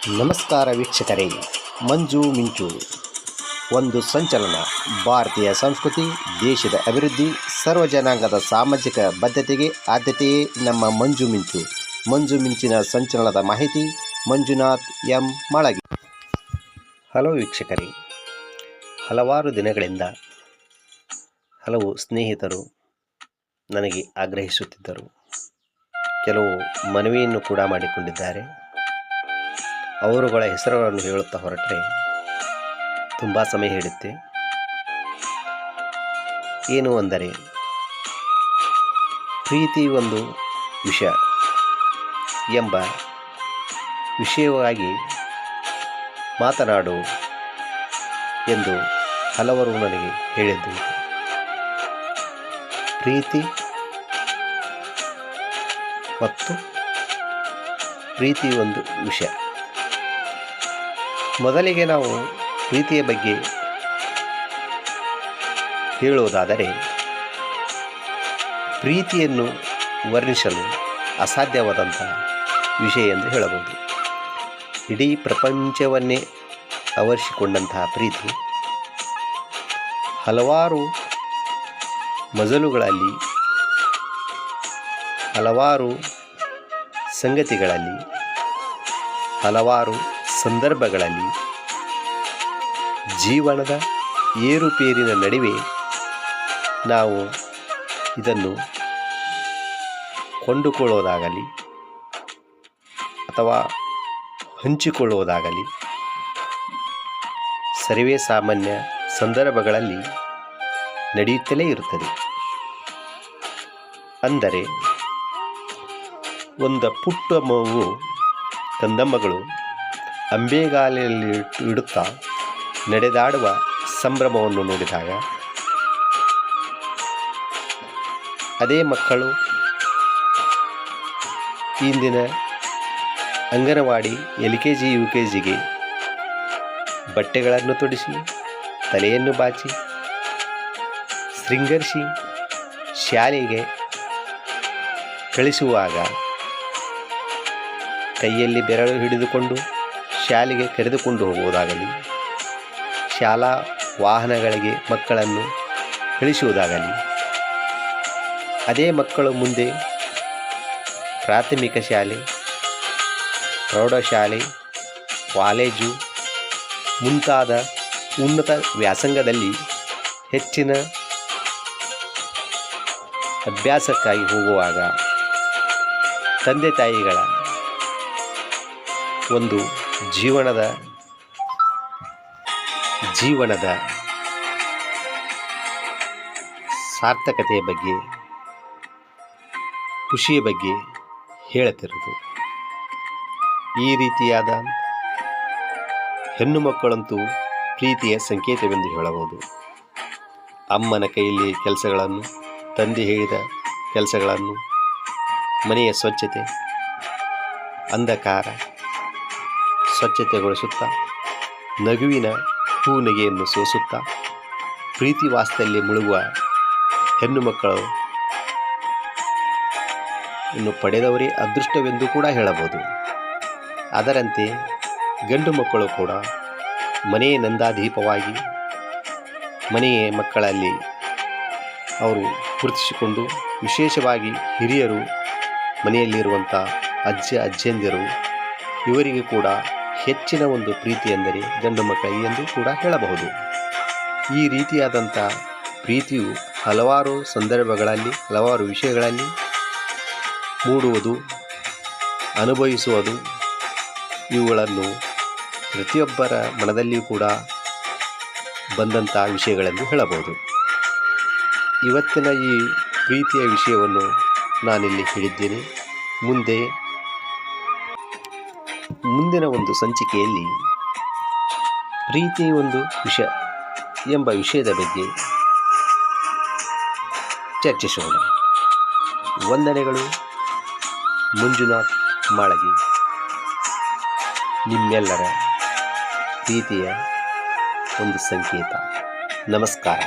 ನಮಸ್ಕಾರ ವೀಕ್ಷಕರೇ. ಮಂಜು ಮಿಂಚು ಒಂದು ಸಂಚಲನ. ಭಾರತೀಯ ಸಂಸ್ಕೃತಿ, ದೇಶದ ಅಭಿವೃದ್ಧಿ, ಸರ್ವ ಜನಾಂಗದ ಸಾಮಾಜಿಕ ಬದ್ಧತೆಗೆ ಆದ್ಯತೆಯೇ ನಮ್ಮ ಮಂಜು ಮಿಂಚು. ಮಂಜು ಮಿಂಚಿನ ಸಂಚಲನದ ಮಾಹಿತಿ ಮಂಜುನಾಥ್ ಎಂ ಮಾಳಗಿ. ಹಲೋ ವೀಕ್ಷಕರೇ, ಹಲವಾರು ದಿನಗಳಿಂದ ಹಲವು ಸ್ನೇಹಿತರು ನನಗೆ ಆಗ್ರಹಿಸುತ್ತಿದ್ದರು. ಕೆಲವು ಮನವಿಯನ್ನು ಕೂಡ ಮಾಡಿಕೊಂಡಿದ್ದಾರೆ. ಅವರುಗಳ ಹೆಸರುಗಳನ್ನು ಹೇಳುತ್ತಾ ಹೊರಟರೆ ತುಂಬ ಸಮಯ ಹಿಡಿಯುತ್ತೆ. ಏನು ಅಂದರೆ, ಪ್ರೀತಿ ಒಂದು ವಿಷ ಎಂಬ ವಿಷಯವಾಗಿ ಮಾತನಾಡು ಎಂದು ಹಲವರು ನನಗೆ ಹೇಳಿದ್ದು. ಪ್ರೀತಿ ಮತ್ತು ಪ್ರೀತಿ ಒಂದು ವಿಷ. ಮೊದಲಿಗೆ ನಾವು ಪ್ರೀತಿಯ ಬಗ್ಗೆ ಹೇಳುವುದಾದರೆ, ಪ್ರೀತಿಯನ್ನು ವರ್ಣಿಸಲು ಅಸಾಧ್ಯವಾದಂಥ ವಿಷಯ ಎಂದು ಹೇಳಬಹುದು. ಇಡೀ ಪ್ರಪಂಚವನ್ನೇ ಆವರಿಸಿಕೊಂಡಂತಹ ಪ್ರೀತಿ ಹಲವಾರು ಮಜಲುಗಳಲ್ಲಿ, ಹಲವಾರು ಸಂಗತಿಗಳಲ್ಲಿ, ಹಲವಾರು ಸಂದರ್ಭಗಳಲ್ಲಿ, ಜೀವನದ ಏರುಪೇರಿನ ನಡುವೆ ನಾವು ಇದನ್ನು ಕೊಂಡುಕೊಳ್ಳೋದಾಗಲಿ ಅಥವಾ ಹಂಚಿಕೊಳ್ಳುವುದಾಗಲಿ ಸರ್ವೇ ಸಾಮಾನ್ಯ ಸಂದರ್ಭಗಳಲ್ಲಿ ನಡೆಯುತ್ತಲೇ ಇರುತ್ತದೆ. ಅಂದರೆ ಒಂದು ಪುಟ್ಟ ಮಗು ಕಂದಮ್ಮಗಳು ಅಂಬೆಗಾಲಿನಲ್ಲಿ ಇಡುತ್ತಾ ನಡೆದಾಡುವ ಸಂಭ್ರಮವನ್ನು ನೋಡಿದಾಗ, ಅದೇ ಮಕ್ಕಳು ಇಂದಿನ ಅಂಗನವಾಡಿ LKG UKGಗೆ ಬಟ್ಟೆಗಳನ್ನು ತೊಡಿಸಿ, ತಲೆಯನ್ನು ಬಾಚಿ, ಶೃಂಗರಿಸಿ ಶಾಲೆಗೆ ಕಳಿಸುವಾಗ ಕೈಯಲ್ಲಿ ಬೆರಳು ಹಿಡಿದುಕೊಂಡು ಶಾಲೆಗೆ ಕರೆದುಕೊಂಡು ಹೋಗುವುದಾಗಲಿ, ಶಾಲಾ ವಾಹನಗಳಿಗೆ ಮಕ್ಕಳನ್ನು ಕಳಿಸುವುದಾಗಲಿ, ಅದೇ ಮಕ್ಕಳು ಮುಂದೆ ಪ್ರಾಥಮಿಕ ಶಾಲೆ, ಪ್ರೌಢಶಾಲೆ, ಕಾಲೇಜು ಮುಂತಾದ ಉನ್ನತ ವ್ಯಾಸಂಗದಲ್ಲಿ ಹೆಚ್ಚಿನ ಅಭ್ಯಾಸಕ್ಕಾಗಿ ಹೋಗುವಾಗ ತಂದೆ ತಾಯಿಗಳ ಒಂದು ಜೀವನದ ಸಾರ್ಥಕತೆಯ ಬಗ್ಗೆ, ಖುಷಿಯ ಬಗ್ಗೆ ಹೇಳುತ್ತಿರುವುದು. ಈ ರೀತಿಯಾದ ಹೆಣ್ಣು ಮಕ್ಕಳಂತೂ ಪ್ರೀತಿಯ ಸಂಕೇತವೆಂದು ಹೇಳಬಹುದು. ಅಮ್ಮನ ಕೈಯಲ್ಲಿ ಕೆಲಸಗಳನ್ನು, ತಂದೆ ಹೇಳಿದ ಕೆಲಸಗಳನ್ನು, ಮನೆಯ ಸ್ವಚ್ಛತೆ, ಅಂಧಕಾರ ಸ್ವಚ್ಛತೆಗೊಳಿಸುತ್ತಾ, ನಗುವಿನ ಹೂನಗೆಯನ್ನು ಸೋಸುತ್ತಾ ಪ್ರೀತಿ ವಾಸ್ತಲ್ಲಿ ಮುಳುಗುವ ಹೆಣ್ಣು ಮಕ್ಕಳು ಇನ್ನು ಪಡೆದವರೇ ಅದೃಷ್ಟವೆಂದು ಕೂಡ ಹೇಳಬಹುದು. ಅದರಂತೆ ಗಂಡು ಮಕ್ಕಳು ಕೂಡ ಮನೆಯ ನಂದಾದೀಪವಾಗಿ ಮನೆಯ ಮಕ್ಕಳಲ್ಲಿ ಅವರು ಗುರುತಿಸಿಕೊಂಡು, ವಿಶೇಷವಾಗಿ ಹಿರಿಯರು, ಮನೆಯಲ್ಲಿರುವಂಥ ಅಜ್ಜಿಯಂದಿರು, ಇವರಿಗೆ ಕೂಡ ಹೆಚ್ಚಿನ ಒಂದು ಪ್ರೀತಿ ಎಂದರೆ ಗಂಡು ಮಕ್ಕಳಿಗೆ ಎಂದು ಕೂಡ ಹೇಳಬಹುದು. ಈ ರೀತಿಯಾದಂಥ ಪ್ರೀತಿಯು ಹಲವಾರು ಸಂದರ್ಭಗಳಲ್ಲಿ, ಹಲವಾರು ವಿಷಯಗಳಲ್ಲಿ ಮೂಡುವುದು, ಅನುಭವಿಸುವುದು, ಇವುಗಳನ್ನು ಪ್ರತಿಯೊಬ್ಬರ ಮನದಲ್ಲಿಯೂ ಕೂಡ ಬಂದಂಥ ವಿಷಯಗಳೆಂದು ಹೇಳಬಹುದು. ಇವತ್ತಿನ ಈ ಪ್ರೀತಿಯ ವಿಷಯವನ್ನು ನಾನಿಲ್ಲಿ ಹೇಳಿದ್ದೇನೆ. ಮುಂದಿನ ಒಂದು ಸಂಚಿಕೆಯಲ್ಲಿ ಪ್ರೀತಿ ಒಂದು ವಿಷ ಎಂಬ ವಿಷಯದ ಬಗ್ಗೆ ಚರ್ಚಿಸೋಣ. ವಂದನೆಗಳು. ಮಂಜುನಾಥ್ ಮಾಳಗಿ, ನಿಮ್ಮೆಲ್ಲರ ಪ್ರೀತಿಯ ಒಂದು ಸಂಕೇತ. ನಮಸ್ಕಾರ.